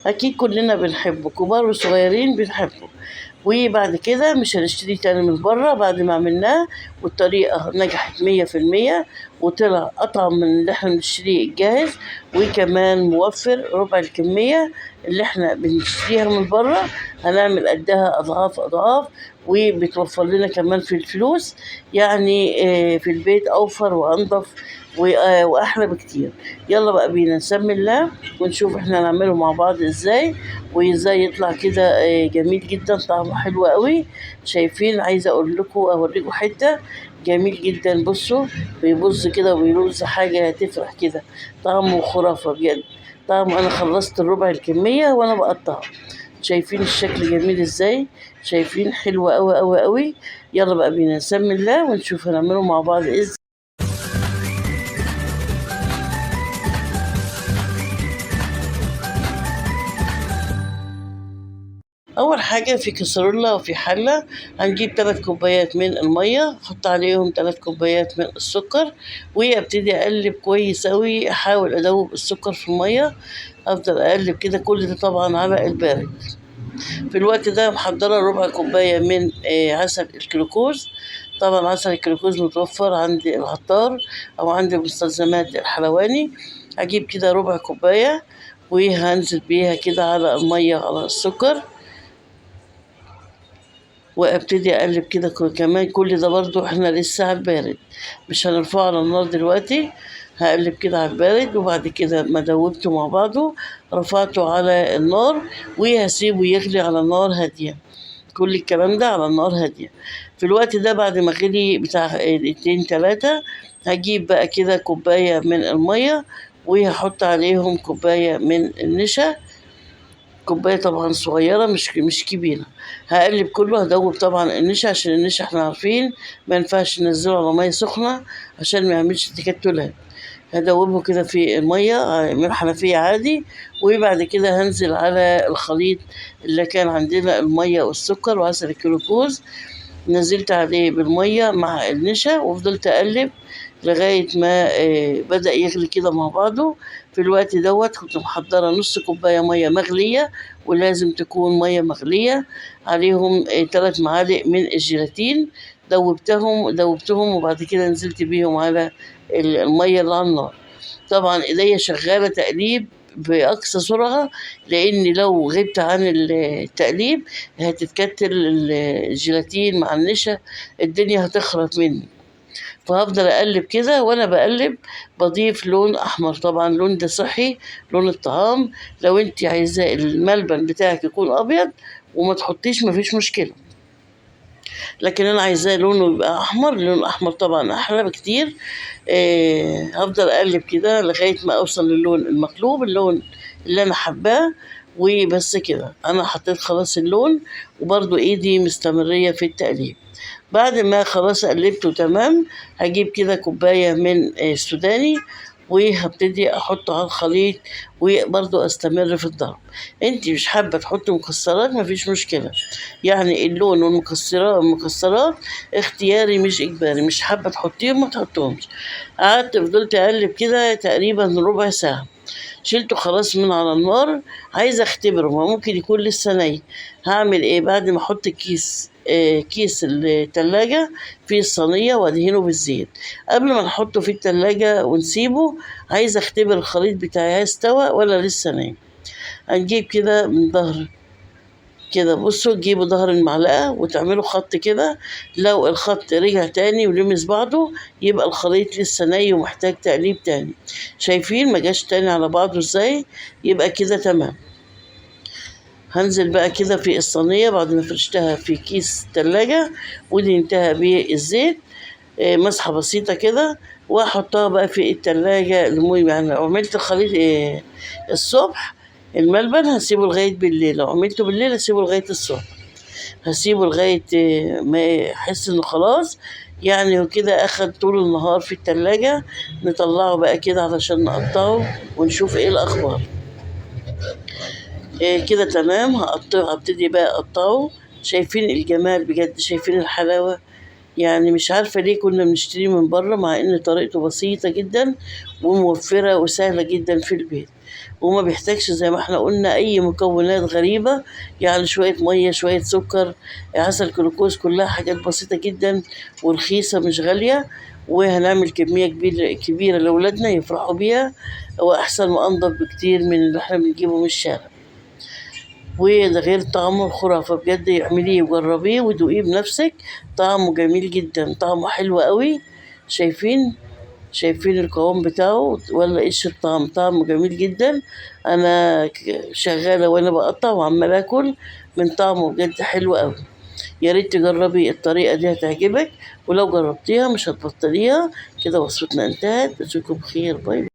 أكيد كلنا بنحبه، كبار وصغيرين بنحبه. وبعد كده مش هنشتريه تاني من بره بعد ما عملناه، والطريقة نجحت 100%، وطلع أطعم من اللي احنا بنشتريه الجاهز، وكمان موفر ربع الكمية اللي احنا بنشتريها من بره. هنعمل قدها أضعاف أضعاف، وبتوفر لنا كمان في الفلوس. يعني في البيت أوفر وأنظف وأحلى بكتير. يلا بقى بينا نسمي الله ونشوف احنا نعمله مع بعض ازاي، وازاي يطلع كده جميل جدا، طعمه حلو قوي. شايفين؟ عايزه اقول لكم اوريكم حته جميل جدا. بصوا، بيبص كده وبيرز حاجه هتفرح كده، طعمه خرافه بجد. طعمه، انا خلصت الربع الكميه وانا بقطعه. شايفين الشكل جميل ازاي؟ شايفين؟ حلو قوي قوي قوي. يلا بقى بينا نسمي الله ونشوف هنعمله مع بعض ازاي. أول حاجة في كسرولة وفي حلة هنجيب 3 كوبايات من المية، أحط عليهم 3 كوبايات من السكر، وأبتدي أقلب كويس أوي. أحاول أدوب السكر في المية، أفضل أقلب كده. كل ده طبعا على البارد. في الوقت ده محضرة ربع كوباية من عسل الكلوكوز. طبعا عسل الكلوكوز متوفر عند العطار أو عند المستلزمات الحلواني. هجيب كده ربع كوباية وهنزل بيها كده على المية على السكر، وابتدي اقلب كده. كمان كل ده برضو احنا لسه على البارد، مش هنرفعه على النار دلوقتي. هقلب كده على البارد، وبعد كده ما دوبته مع بعضه رفعته على النار، وهسيبه يغلي على نار هادية. كل الكلام ده على النار هادية. في الوقت ده بعد ما غلي بتاع 2 3، هجيب بقى كده كوباية من المية، وهحط عليهم كوباية من النشا. كوباية طبعا صغيرة، مش كبيرة. هقلب كله، هدوب طبعا النشا، عشان النشا احنا عارفين ما ينفعش ننزله على مية سخنة عشان ما يعملش تكتلات. هدوبه كده في المية من الحنفية عادي. وبعد كده هنزل على الخليط اللي كان عندنا، المية والسكر وعسل الجلوكوز. نزلت عليه بالمية مع النشا، وفضلت أقلب لغاية ما بدأ يغلي كده مع بعضه. في الوقت دوت كنت محضرة نص كوباية مية مغلية، ولازم تكون مية مغلية. عليهم 3 معالق من الجيلاتين. دوبتهم وبعد كده نزلت بيهم على المية اللي على النار. طبعا ايديا شغالة تقليب بأقصى سرعة، لأن لو غبت عن التقليب هتتكتل الجيلاتين مع النشا، الدنيا هتخرط مني. فهفضل أقلب كده. وأنا بقلب بضيف لون أحمر، طبعا لون ده صحي، لون الطعام. لو انت عايزاه الملبن بتاعك يكون أبيض وما تحطيش، مفيش مشكلة، لكن أنا عايزاه لونه يبقى أحمر. اللون الأحمر طبعا أحلى بكتير. هفضل أقلب كده لغاية ما أوصل للون المطلوب، اللون اللي أنا حباه. وبس كده أنا حطيت خلاص اللون، وبرضو إيدي مستمرية في التقليب. بعد ما خلاص قلبته تمام، هجيب كده كوباية من السوداني، وهبتدي احطه على الخليط، وبرضه استمر في الضرب. انت مش حابة تحطي مكسرات، مفيش مشكلة. يعني اللون والمكسرات اختياري مش اجباري، مش حابة تحطيهم ما تحطيهمش. قعدت فضلت اقلب كده تقريبا ربع ساعة. شلته خلاص من على النار. عايزة اختبره، ما ممكن يكون لسه ني. هعمل ايه بعد ما احط كيس التلاجة في الصينية وادهنه بالزيت قبل ما نحطه في التلاجة ونسيبه. عايزة اختبر الخليط بتاعي استوى ولا لسه نايم. هنجيب كده من ظهر كده، بصوا تجيبوا ظهر المعلقة وتعملوا خط كده. لو الخط رجع تاني ولمس بعضه، يبقى الخليط لسه ني ومحتاج تقليب تاني. شايفين ما جاش تاني على بعضه ازاي؟ يبقى كده تمام. هنزل بقى كده في الصينية بعد ما فرشتها في كيس تلاجة ودهنتها بالزيت مسحة بسيطة كده، وأحطها بقى في التلاجة المهم. يعني لو عملت الخليط الصبح، الملبن هسيبه لغاية بالليل. لو عملته بالليل هسيبه لغاية الصبح. هسيبه لغاية ما يحس إنه خلاص، يعني وكده أخد طول النهار في التلاجة. نطلعه بقى كده علشان نقطعه ونشوف إيه الأخبار. كده تمام. هبتدي بقى أقطعه. شايفين الجمال بجد؟ شايفين الحلاوة؟ يعني مش عارفة ليه كنا بنشتريه من بره، مع إن طريقته بسيطة جدا وموفرة وسهلة جدا في البيت. وما بيحتاجش زي ما احنا قلنا أي مكونات غريبة، يعني شوية مية شوية سكر عسل جلوكوز، كلها حاجات بسيطة جدا ورخيصة مش غالية، وهنعمل كمية كبيرة لأولادنا يفرحوا بيها، وأحسن وأنضف بكتير من اللي احنا بنجيبه من الشارع. وده غير طعمه الخرافة بجد، اعمليه وجربيه ودوقيه بنفسك، طعمه جميل جدا، طعمه حلو قوي. شايفين القوام بتاعه ولا ايش الطعم؟ طعمه جميل جدا. انا شغالة وانا بقطع وعمالة اكل من طعمه، بجد حلو قوي. يا ريت تجربي الطريقة دي هتعجبك، ولو جربتيها مش هتبطليها. كده وصفتنا انتهت، اشوفكم بخير، باي.